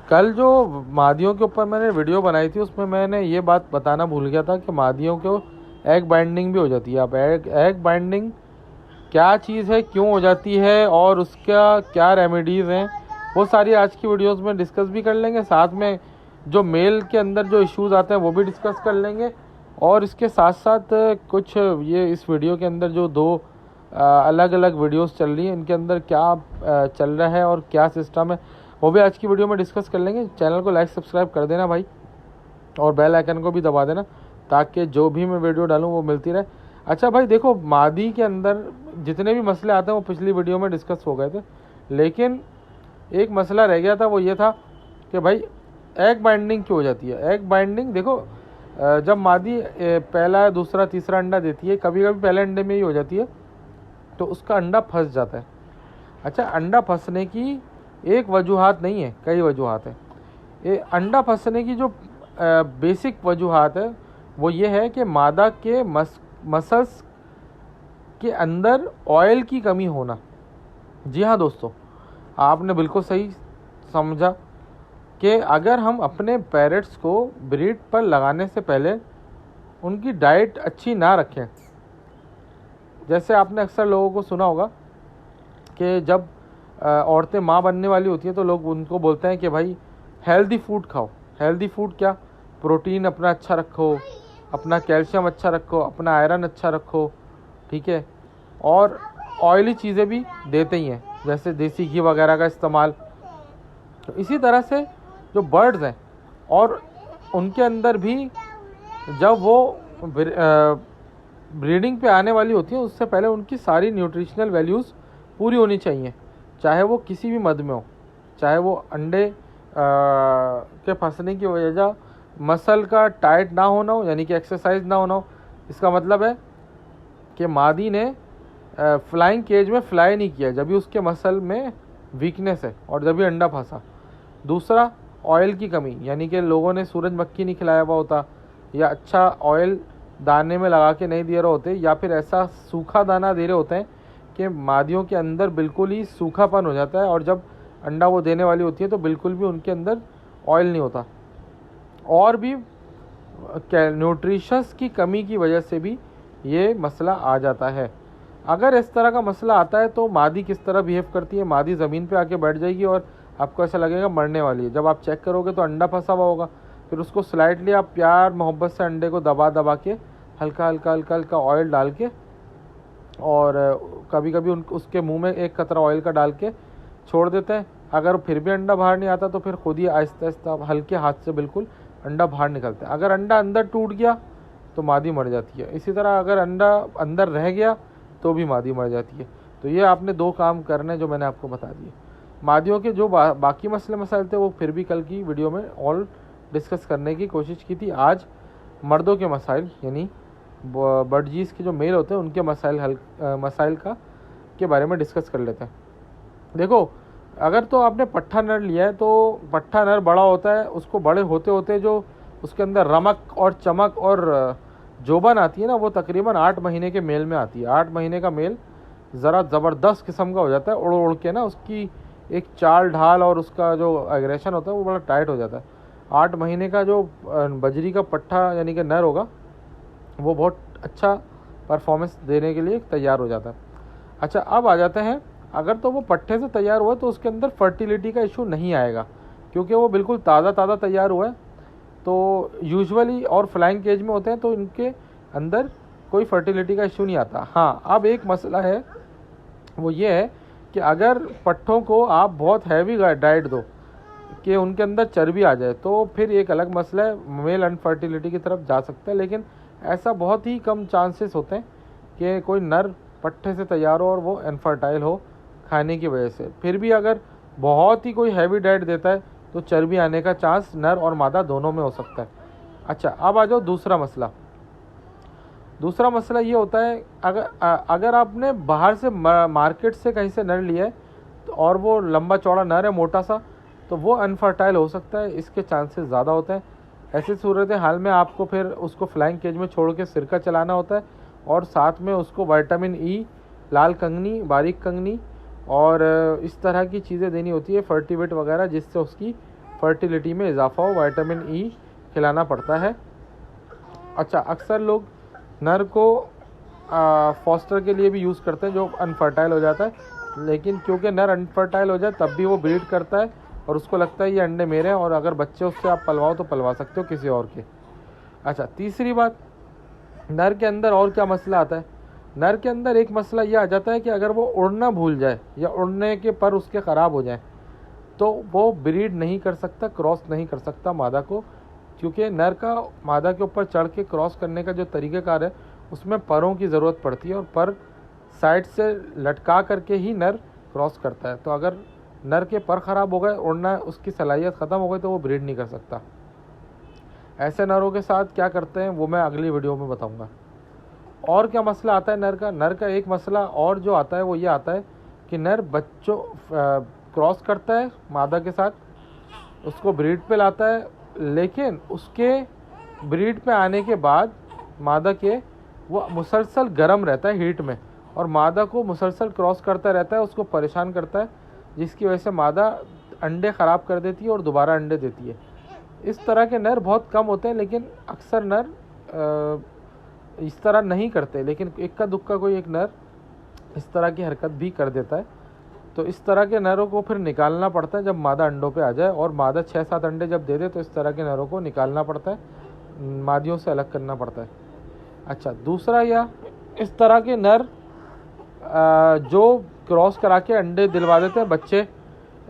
कल जो मादियों के ऊपर मैंने वीडियो बनाई थी उसमें मैंने ये बात बताना भूल गया था कि मादियों को एग बाइंडिंग भी हो जाती है। अब एग बाइंडिंग क्या चीज़ है, क्यों हो जाती है और उसका क्या रेमेडीज़ हैं, वो सारी आज की वीडियोस में डिस्कस भी कर लेंगे। साथ में जो मेल के अंदर जो इश्यूज़ आते हैं वो भी डिस्कस कर लेंगे। और इसके साथ साथ कुछ ये इस वीडियो के अंदर जो दो अलग अलग वीडियोस चल रही हैं, इनके अंदर क्या चल रहा है और क्या सिस्टम है, वो भी आज की वीडियो में डिस्कस कर लेंगे। चैनल को लाइक सब्सक्राइब कर देना भाई, और बेल आइकन को भी दबा देना ताकि जो भी मैं वीडियो डालूँ वो मिलती रहे। अच्छा भाई देखो, मादी के अंदर जितने भी मसले आते हैं वो पिछली वीडियो में डिस्कस हो गए थे, लेकिन एक मसला रह गया था, वो ये था कि भाई एग बाइंडिंग क्यों हो जाती है। एग बाइंडिंग देखो, जब मादी पहला दूसरा तीसरा अंडा देती है, कभी कभी पहले अंडे में ही हो जाती है तो उसका अंडा फंस जाता है। अच्छा, अंडा फंसने की एक वजूहात नहीं है, कई वजूहात है। ये अंडा फंसने की जो बेसिक वजूहात है वो ये है कि मादा के मसल्स के अंदर ऑयल की कमी होना। जी हाँ दोस्तों, आपने बिल्कुल सही समझा कि अगर हम अपने पैरेट्स को ब्रीड पर लगाने से पहले उनकी डाइट अच्छी ना रखें, जैसे आपने अक्सर लोगों को सुना होगा कि जब औरतें माँ बनने वाली होती हैं तो लोग उनको बोलते हैं कि भाई हेल्दी फूड खाओ। हेल्दी फूड क्या, प्रोटीन अपना अच्छा रखो, अपना कैल्शियम अच्छा रखो, अपना आयरन अच्छा रखो, ठीक है, और ऑयली चीज़ें भी देते ही हैं जैसे देसी घी वगैरह का इस्तेमाल। तो इसी तरह से जो बर्ड्स हैं और उनके अंदर भी जब वो ब्रीडिंग पे आने वाली होती है उससे पहले उनकी सारी न्यूट्रिशनल वैल्यूज़ पूरी होनी चाहिए, चाहे वो किसी भी मद में हो, चाहे वो अंडे के फंसने की वजह मसल का टाइट ना होना हो, यानी कि एक्सरसाइज ना होना हो। इसका मतलब है कि मादी ने फ्लाइंग केज में फ्लाई नहीं किया जब भी उसके मसल में वीकनेस है और जब भी अंडा फंसा। दूसरा, ऑयल की कमी, यानी कि लोगों ने सूरजमुखी नहीं खिलाया हुआ होता, या अच्छा ऑयल दाने में लगा के नहीं दे रहे होते, या फिर ऐसा सूखा दाना दे रहे होते हैं कि मादियों के अंदर बिल्कुल ही सूखापन हो जाता है और जब अंडा वो देने वाली होती है तो बिल्कुल भी उनके अंदर ऑयल नहीं होता। और भी न्यूट्रिशंस की कमी की वजह से भी ये मसला आ जाता है। अगर इस तरह का मसला आता है तो मादी किस तरह बिहेव करती है, मादी ज़मीन पे आके बैठ जाएगी और आपको ऐसा लगेगा मरने वाली है। जब आप चेक करोगे तो अंडा फंसा हुआ होगा, फिर उसको स्लाइटली आप प्यार मोहब्बत से अंडे को दबा दबा के हल्का हल्का हल्का हल्का ऑयल डाल के, और कभी कभी उसके मुंह में एक कतरा ऑयल का डाल के छोड़ देते हैं। अगर फिर भी अंडा बाहर नहीं आता तो फिर खुद ही आहिस्ता आहिस्ता हल्के हाथ से बिल्कुल अंडा बाहर निकलता है। अगर अंडा अंदर टूट गया तो मादी मर जाती है। इसी तरह अगर अंडा अंदर रह गया तो भी मादी मर जाती है। तो ये आपने दो काम करने जो मैंने आपको बता दिए। मादियों के जो बाकी मसले मसाइल थे वो फिर भी कल की वीडियो में ऑल डिस्कस करने की कोशिश की थी। आज मर्दों के मसाइल, यानी बर्डजीज के जो मेल होते हैं उनके मसाइल के बारे में डिस्कस कर लेते हैं। देखो, अगर तो आपने पट्ठा नर लिया है तो पट्ठा नर बड़ा होता है, उसको बड़े होते होते जो उसके अंदर रमक और चमक और जोबन आती है ना, वो तकरीबन 8 महीने के मेल में आती है। 8 महीने का मेल ज़रा ज़बरदस्त किस्म का हो जाता है, उड़ उड़ के ना उसकी एक चाल ढाल और उसका जो एग्रेशन होता है वो बड़ा टाइट हो जाता है। 8 महीने का जो बजरी का पट्ठा यानी कि नर होगा वो बहुत अच्छा परफॉर्मेंस देने के लिए तैयार हो जाता है। अच्छा, अब आ जाते हैं, अगर तो वो पट्ठे से तैयार हुआ तो उसके अंदर फर्टिलिटी का इशू नहीं आएगा क्योंकि वो बिल्कुल ताज़ा तैयार हुआ है। तो यूजुअली और फ्लाइंग केज में होते हैं तो इनके अंदर कोई फर्टिलिटी का इशू नहीं आता। हाँ, अब एक मसला है, वो ये है कि अगर पट्ठों को आप बहुत हैवी डाइट दो कि उनके अंदर चर्बी आ जाए तो फिर एक अलग मसला है, मेल अनफर्टिलिटी की तरफ जा सकता है। लेकिन ऐसा बहुत ही कम चांसेस होते हैं कि कोई नर पट्ठे से तैयार हो और वो इनफर्टाइल हो खाने की वजह से। फिर भी अगर बहुत ही कोई हैवी डाइट देता है तो चर्बी आने का चांस नर और मादा दोनों में हो सकता है। अच्छा, अब आ जाओ दूसरा मसला। दूसरा मसला ये होता है, अगर आपने बाहर से मार्केट से कहीं से नर लिया है तो और वो लंबा चौड़ा नर है, मोटा सा, तो वो अनफर्टाइल हो सकता है, इसके चांसेस ज़्यादा होते हैं। ऐसी सूरत हाल में आपको फिर उसको फ्लाइंग केज में छोड़ के सिरका चलाना होता है और साथ में उसको विटामिन ई, लाल कंगनी, बारीक कंगनी और इस तरह की चीज़ें देनी होती है, फर्टिवेट वगैरह, जिससे उसकी फर्टिलिटी में इजाफा हो, विटामिन ई खिलाना पड़ता है। अच्छा, अक्सर लोग नर को फॉस्टर के लिए भी यूज़ करते हैं जो अनफर्टाइल हो जाता है, लेकिन क्योंकि नर अनफर्टाइल हो जाए तब भी वो ब्रीड करता है और उसको लगता है ये अंडे मेरे हैं, और अगर बच्चे उससे आप पलवाओ तो पलवा सकते हो किसी और के। अच्छा, तीसरी बात, नर के अंदर और क्या मसला आता है? नर के अंदर एक मसला ये आ जाता है कि अगर वो उड़ना भूल जाए या उड़ने के पर उसके ख़राब हो जाए तो वो ब्रीड नहीं कर सकता, क्रॉस नहीं कर सकता मादा को, क्योंकि नर का मादा के ऊपर चढ़ के क्रॉस करने का जो तरीक़ाकार है उसमें परों की ज़रूरत पड़ती है और पर साइड से लटका करके ही नर क्रॉस करता है। तो अगर नर के पर ख़राब हो गए, उड़ना उसकी सलाहियत ख़त्म हो गई, तो वो ब्रीड नहीं कर सकता। ऐसे नरों के साथ क्या करते हैं वो मैं अगली वीडियो में बताऊंगा। और क्या मसला आता है नर का एक मसला और जो आता है वो ये आता है कि नर बच्चों क्रॉस करता है मादा के साथ, उसको ब्रीड पे लाता है, लेकिन उसके ब्रीड पे आने के बाद मादा के वो मुसलसल गर्म रहता है हीट में, और मादा को मुसलसल क्रॉस करता रहता है, उसको परेशान करता है, जिसकी वजह से मादा अंडे ख़राब कर देती है और दोबारा अंडे देती है। इस तरह के नर बहुत कम होते हैं, लेकिन अक्सर नर इस तरह नहीं करते, लेकिन इक्का दुक्का कोई एक नर इस तरह की हरकत भी कर देता है। तो इस तरह के नरों को फिर निकालना पड़ता है जब मादा अंडों पे आ जाए, और मादा 6-7 अंडे जब दे दे तो इस तरह के नरों को निकालना पड़ता है, मादियों से अलग करना पड़ता है। अच्छा, दूसरा या इस तरह के नर जो क्रॉस करा के अंडे दिलवा देते हैं, बच्चे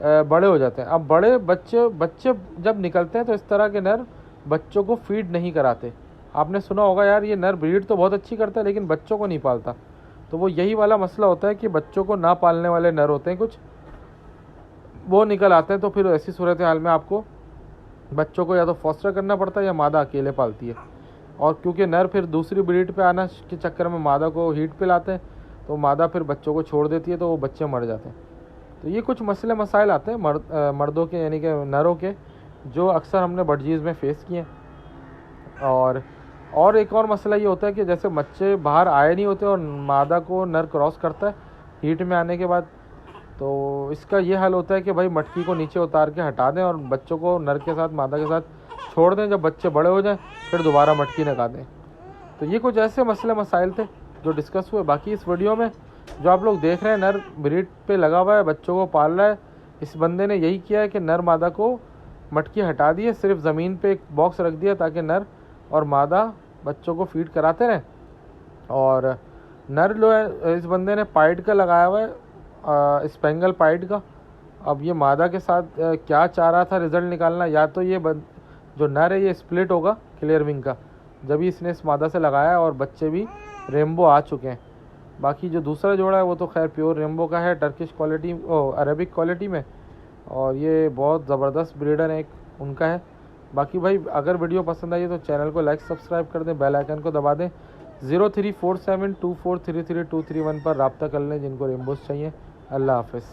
बड़े हो जाते हैं। अब बड़े बच्चे जब निकलते हैं तो इस तरह के नर बच्चों को फीड नहीं कराते। आपने सुना होगा यार ये नर ब्रीड तो बहुत अच्छी करता है लेकिन बच्चों को नहीं पालता, तो वो यही वाला मसला होता है कि बच्चों को ना पालने वाले नर होते हैं कुछ, वो निकल आते हैं। तो फिर ऐसी सूरत हाल में आपको बच्चों को या तो फॉस्टर करना पड़ता है या मादा अकेले पालती है, और क्योंकि नर फिर दूसरी ब्रीड पे आना के चक्कर में मादा को हीट पे लाते हैं, तो मादा फिर बच्चों को छोड़ देती है, तो वो बच्चे मर जाते हैं। तो ये कुछ मसले मसाइल आते हैं मर्दों के, यानी कि नरों के, जो अक्सर हमने बर्डजीज़ में फ़ेस किए हैं। और एक और मसला ये होता है कि जैसे बच्चे बाहर आए नहीं होते और मादा को नर क्रॉस करता है हीट में आने के बाद, तो इसका ये हल होता है कि भाई मटकी को नीचे उतार के हटा दें और बच्चों को नर के साथ मादा के साथ छोड़ दें, जब बच्चे बड़े हो जाएं फिर दोबारा मटकी लगा दें। तो ये कुछ ऐसे मसले मसाइल थे जो डिस्कस हुए। बाकी इस वीडियो में जो आप लोग देख रहे हैं, नर ब्रीड पे लगा हुआ है, बच्चों को पाल रहा है, इस बंदे ने यही किया है कि नर मादा को मटकी हटा दी है, सिर्फ ज़मीन पे एक बॉक्स रख दिया ताकि नर और मादा बच्चों को फीड कराते रहें। और नर जो है इस बंदे ने पाइड का लगाया हुआ है, स्पेंगल पाइड का। अब ये मादा के साथ क्या चाह रहा था रिज़ल्ट निकालना, या तो ये जो नर है ये स्प्लिट होगा क्लियर विंग का, जब ही इसने इस मादा से लगाया, और बच्चे भी रेम्बो आ चुके हैं। बाकी जो दूसरा जोड़ा है वो तो खैर प्योर रेम्बो का है, टर्किश क्वालिटी अरेबिक क्वालिटी में, और ये बहुत ज़बरदस्त ब्रीडर है एक उनका है। बाकी भाई अगर वीडियो पसंद आई तो चैनल को लाइक सब्सक्राइब कर दें, बेल आइकन को दबा दें। 034724333231 पर रब्ता कर लें जिनको रेम्बोस चाहिए। अल्लाह हाफ़िज़।